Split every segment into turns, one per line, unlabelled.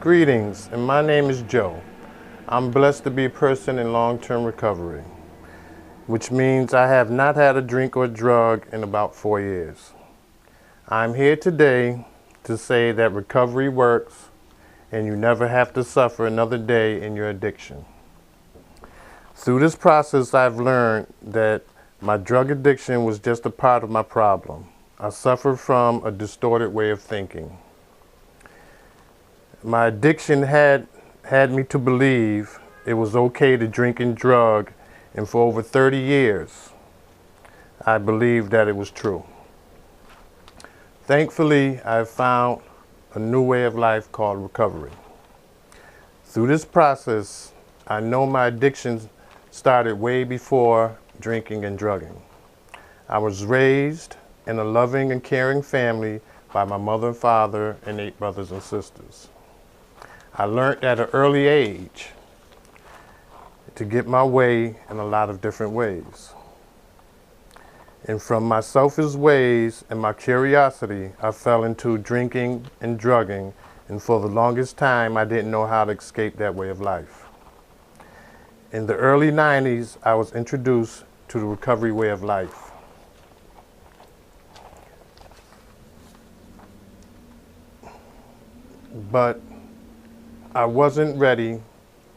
Greetings, and my name is Joe. I'm blessed to be a person in long-term recovery, which means I have not had a drink or drug in about 4 years. I'm here today to say that recovery works and you never have to suffer another day in your addiction. Through this process, I've learned that my drug addiction was just a part of my problem. I suffered from a distorted way of thinking. My addiction had me to believe it was okay to drink and drug, and for over 30 years, I believed that it was true. Thankfully, I've found a new way of life called recovery. Through this process, I know my addiction started way before drinking and drugging. I was raised in a loving and caring family by my mother and father and 8 brothers and sisters. I learned at an early age to get my way in a lot of different ways. And from my selfish ways and my curiosity, I fell into drinking and drugging, and for the longest time, I didn't know how to escape that way of life. In the early 90s, I was introduced to the recovery way of life. But I wasn't ready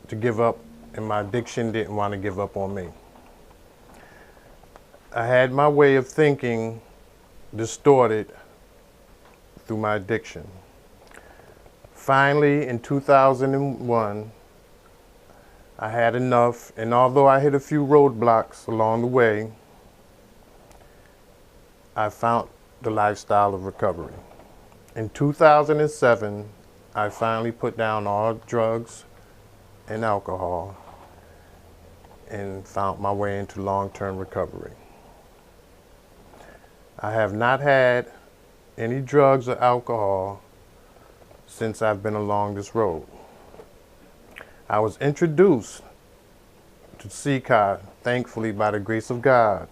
to give up, and my addiction didn't want to give up on me. I had my way of thinking distorted through my addiction. Finally, in 2001, I had enough, and although I hit a few roadblocks along the way, I found the lifestyle of recovery. In 2007, I finally put down all drugs and alcohol and found my way into long-term recovery. I have not had any drugs or alcohol since I've been along this road. I was introduced to CCAR, thankfully, by the grace of God,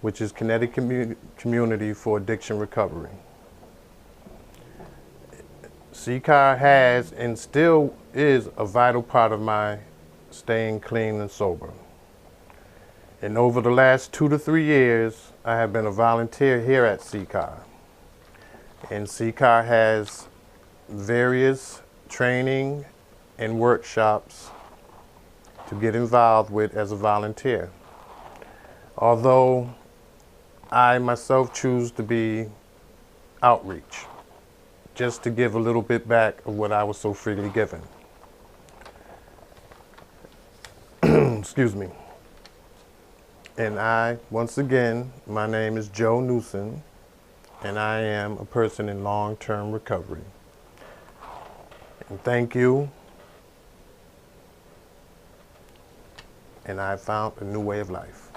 which is Connecticut Community for Addiction Recovery. CCAR has and still is a vital part of my staying clean and sober. And over the last 2 to 3 years, I have been a volunteer here at CCAR. And CCAR has various training and workshops to get involved with as a volunteer. Although I myself choose to be outreach, just to give a little bit back of what I was so freely given. Excuse me. And once again, my name is Joe Newsom, and I am a person in long-term recovery. And thank you. And I found a new way of life.